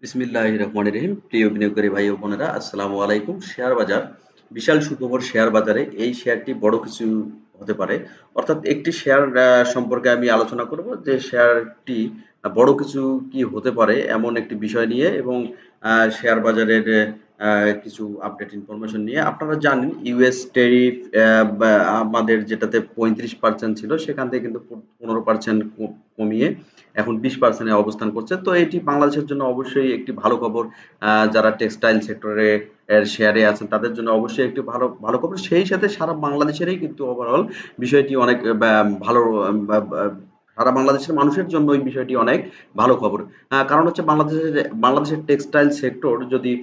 বিসমিল্লাহির রহমানির রহিম। প্রিয় বিনিয়োগকারী ভাই ও বোনেরা, আসসালামু আলাইকুম। শেয়ার বাজার, বিশাল সুখবর শেয়ার বাজারে। এই শেয়ারটি বড় কিছু হতে পারে। অর্থাৎ একটি শেয়ার সম্পর্কে আমি আলোচনা করব যে শেয়ারটি বড় কিছু কি হতে পারে এমন একটি বিষয় নিয়ে, এবং শেয়ার বাজারের কিছু আপডেট ইনফরমেশন নিয়ে। আপনারা জানেন ইউএস ট্যারিফ আমাদের যেটাতে 35% ছিল, সেখান থেকে কিন্তু 15% কমিয়ে এখন 20% এ অবস্থান করছে। তো এটি বাংলাদেশের জন্য অবশ্যই একটি ভালো খবর। যারা টেক্সটাইল সেক্টরে এর শেয়ারে আছেন তাদের জন্য অবশ্যই একটি ভালো ভালো খবর। সেই সাথে সারা বাংলাদেশেরই কিন্তু ওভারঅল বিষয়টি অনেক ভালো। বা সারা বাংলাদেশের মানুষের জন্য এই বিষয়টি অনেক ভালো খবর। কারণ হচ্ছে বাংলাদেশের টেক্সটাইল সেক্টর যদি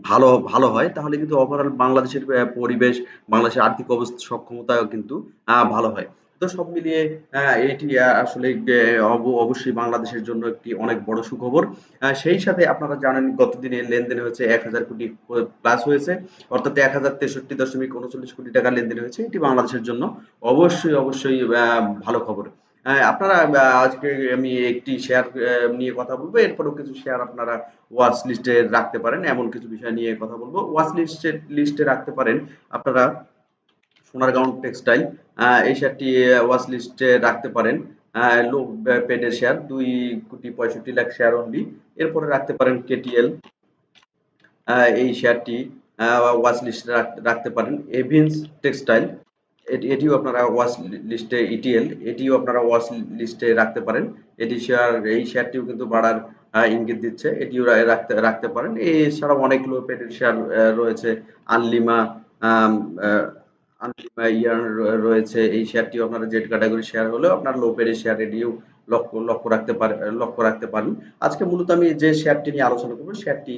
ভালো হয় তাহলে কিন্তু ওভারঅল বাংলাদেশের পরিবেশ, বাংলাদেশের আর্থিক অবস্থা সক্ষমতাও কিন্তু ভালো হয়। তো সব মিলিয়ে এটি আসলে অবশ্যই বাংলাদেশের জন্য একটি অনেক বড় সুখবর। সেই সাথে আপনারা জানেন গতদিনে লেনদেন হয়েছে ১,০০০ কোটি প্লাস হয়েছে। অর্থাৎ ১,০৬৩.৩৯ কোটি টাকা লেনদেন হয়েছে। এটি বাংলাদেশের জন্য অবশ্যই ভালো খবর। আপনারা আজকে আমি একটি শেয়ার নিয়ে কথা বলবো। এরপরেও কিছু শেয়ার আপনারা ওয়াচ লিস্টে রাখতে পারেন। এমন কিছু বিষয় নিয়ে কথা বলবো। ওয়াচ লিস্টে রাখতে পারেন আপনারা সোনারগাঁও টেক্সটাইল। এই শেয়ারটি ওয়াচ লিস্টে রাখতে পারেন। লো পেডের শেয়ার ২,৬৫,০০,০০০ শেয়ার অনলি। এরপরে রাখতে পারেন কেটিএল। এই শেয়ারটি ওয়াচ লিস্টে রাখতে পারেন। এভিন্স টেক্সটাইল, এটিও আপনারা ওয়াচ লিস্টে। ইটিএল, এটিও আপনারা ওয়াচ লিস্টে রাখতে পারেন। এই শেয়ারটিও কিন্তু বাড়ার ইঙ্গিত দিচ্ছে, এটিও রাখতে রাখতে পারেন। এছাড়াও অনেক লো পেডের শেয়ার রয়েছে। আনলিমা, আম, আহ, আনলিমা ইয়ার রয়েছে। এই শেয়ারটিও আপনারা জেড ক্যাটাগরি শেয়ার হলেও আপনার লো পেডের শেয়ার, এটিও লক্ষ্য রাখতে পারেন। আজকে মূলত আমি যে শেয়ারটি নিয়ে আলোচনা করবো, শেয়ারটি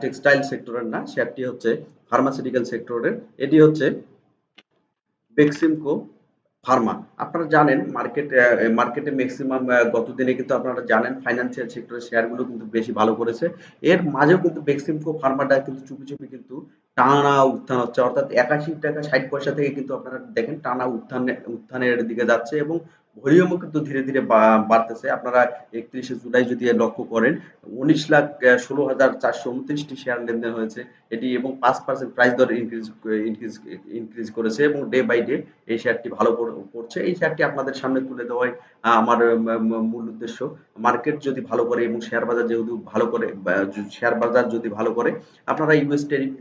টেক্সটাইল সেক্টরের না, শেয়ারটি হচ্ছে ফার্মাসিউটিক্যাল সেক্টরের। এটি হচ্ছে বেক্সিমকো ফার্মা। আপনারা জানেন মার্কেটে ম্যাক্সিমাম গতদিনে কিন্তু আপনারা জানেন ফাইন্যান্সিয়াল সেক্টরের শেয়ারগুলো কিন্তু বেশি ভালো করেছে। এর মাঝেও কিন্তু বেক্সিমকো ফার্মাটা কিন্তু চুপি কিন্তু টানা উত্থান হচ্ছে। অর্থাৎ ৮১ টাকা ৬০ পয়সা থেকে কিন্তু আপনারা দেখেন টানা উত্থানের দিকে যাচ্ছে, এবং ভলিউমও কিন্তু ধীরে বাড়তেছে। আপনারা ৩১শে জুলাই যদি লক্ষ্য করেন, ১৯,১৬,৪২৯টি শেয়ার লেনদেন হয়েছে এটি, এবং ৫% প্রাইস দর ইনক্রিজ করেছে, এবং ডে বাই ডে এই শেয়ারটি ভালো করছে। এই শেয়ারটি আপনাদের সামনে তুলে দেওয়াই আমার মূল উদ্দেশ্য। মার্কেট যদি ভালো করে এবং শেয়ার বাজার যেহেতু ভালো করে, শেয়ার বাজার যদি ভালো করে, আপনারা ইউএস ট্যারিফ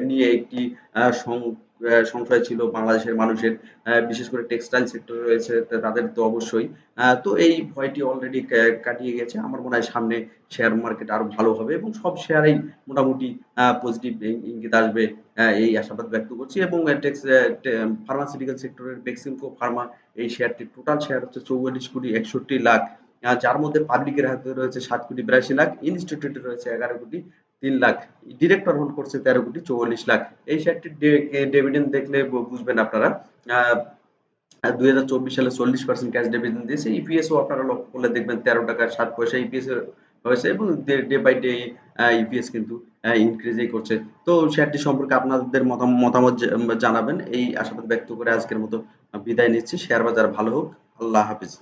নিয়ে একটি সংশয় ছিল বাংলাদেশের মানুষের, বিশেষ করে টেক্সটাইল সেক্টরে রয়েছে তাদের তো অবশ্যই। তো এই ভয়টি অলরেডি কাটিয়ে গেছে। আমার মনে হয় সামনে শেয়ার মার্কেট আরো ভালো হবে, এবং সব শেয়ারেই মোটামুটি পজিটিভ ইঙ্গিত আসবে, এই আশাবাদ ব্যক্ত করছি। এবং ফার্মাসিউটিক্যাল সেক্টরের বেক্সিমকো ফার্মা, এই শেয়ারটির টোটাল শেয়ার হচ্ছে ৪৪,৬১,০০,০০০, যার মধ্যে পাবলিকের হাতে রয়েছে ৭,৮২,০০,০০০, ইনস্টিটিউটে রয়েছে ১১,৩,০০,০০০, ডিরেক্টর হোল্ড করছে ১৩,৪৪,০০,০০০। এই শেয়ারটির ডিভিডেন্ড দেখলে বুঝবেন আপনারা। আহ ২০২৪ সালে ৪০% ক্যাশ ডিভিডেন্ড দিয়েছে। ইপিএসও আপনারা লক্ষ্য করলে দেখবেন ১৩ টাকা ৬০ পয়সা ইপিএস হয়েছে, এবং ডে বাই ডে ইপিএস কিন্তু ইনক্রিজই করছে। তো শেয়ারটি সম্পর্কে আপনাদের মতামত জানাবেন, এই আশাবাদ ব্যক্ত করে আজকের মতো বিদায় নিচ্ছি। শেয়ার বাজার ভালো হোক। আল্লাহ হাফিজ।